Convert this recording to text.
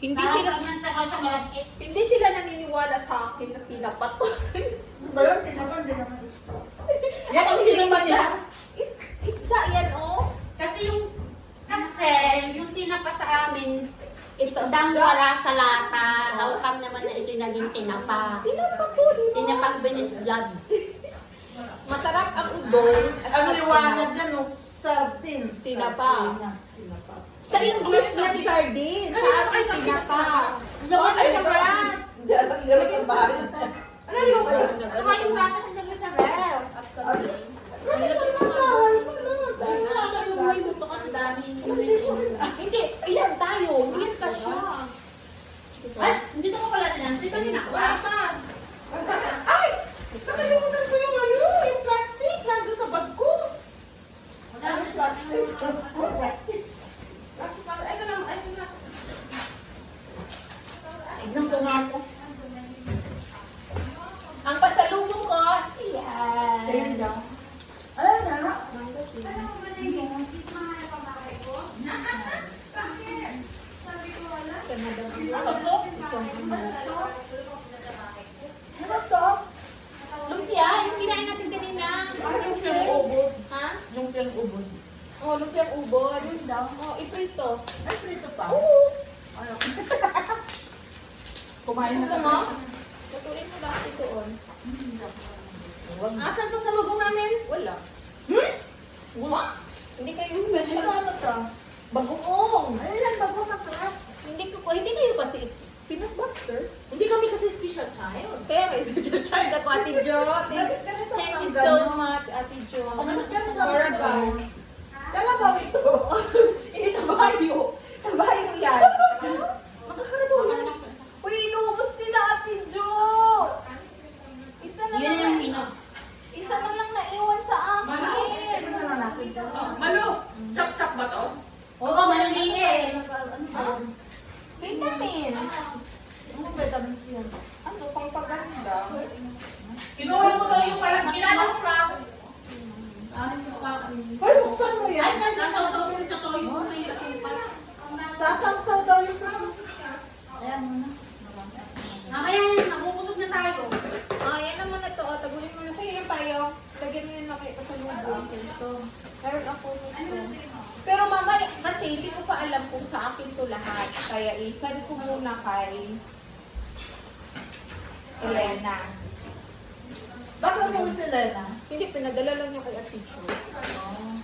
Hindi sila naniniwala sa akin na tinapat ko. Bayan, tinapan din naman. Yan ang tinapan niya. Isda yan, oh. Kasi yung tinapa sa amin, isdang wala sa lata. How come naman na ito'y naging tinapa? Tinapa ko. Tinapang binisblad. Masarap ang udon. At Ang liwanag yan, no? Sardines. Tinapa. Tinapa. Sa English yan, sardine. Sa akin, tinapa. Lawan Ay, ka ba? Hindi, alam nila sa bahay. Ano yung Saka yung lata sa dagat sa ref. Kasi sa mga bahay mo, Ito kasi dami. Hindi, ilan tayo? Ilan ka siya? Ay, hindi ko pala tinansi. Kanina ko. Ay! Nakalimutan ko yung ano, yung plastic. Nandun sa bag ko. Ay, ito lang, ay, ito lang. Tignan ko nga ako. Ang pasalubong ko, yan. Ayun daw. Ay, nana. Ano to? Lumpia, yung kinain natin kanina. Yung siyang ubod. Ha? Yung siyang ubod. Oh, lumpiang ubod. Ayun daw. Oh, iprito. Ay, prito pa. Oo. Ano? Kumain na Gusto mo? Lutuin mo lahat doon. Asan to sa lubong namin? Wala. Wala. Hindi kayo Ano special. ano to? Bagoong. Ano yan, bago masarap. Hindi kayo kasi peanut butter. Hindi kami kasi special child. Kaya nga special child ako, Ate Jo. Ganito Thank you ang so ganyan. much, Ate Jo. Ganito ang Or ganyan. Dala ba ito? Hindi, tabayo. Tabayo yan. Uy, inubos nila, Ate Jo. Isa na Yun lang. yung pino. Isa na lang naiwan sa akin. Ano na natin ito? Malo, chop-chop ba to? Oo, maliliit. Ano? Vitamins. Ano vitamins yan? Ano, pang paganda. Kinuha mo lang yung palagyan Magkano mo. fra? Hoy, buksan mo Ay, yan. totoo yung may katupan. Sasamsaw daw yung sasamsaw. Ayan mo na. Mamaya, mabubusog na tayo. Ah, yan naman na to. Tagunin mo na. Sa'yo yung payo. Lagyan mo yun na kayo sa lubong. Ito. Meron ako nito. Pero mama, kasi hindi ko pa alam kung sa akin to lahat. Kaya isend ko muna kay Elena. Bakit mo si Lena? Hindi, pinadala lang niya kay Ate Jo. Oh.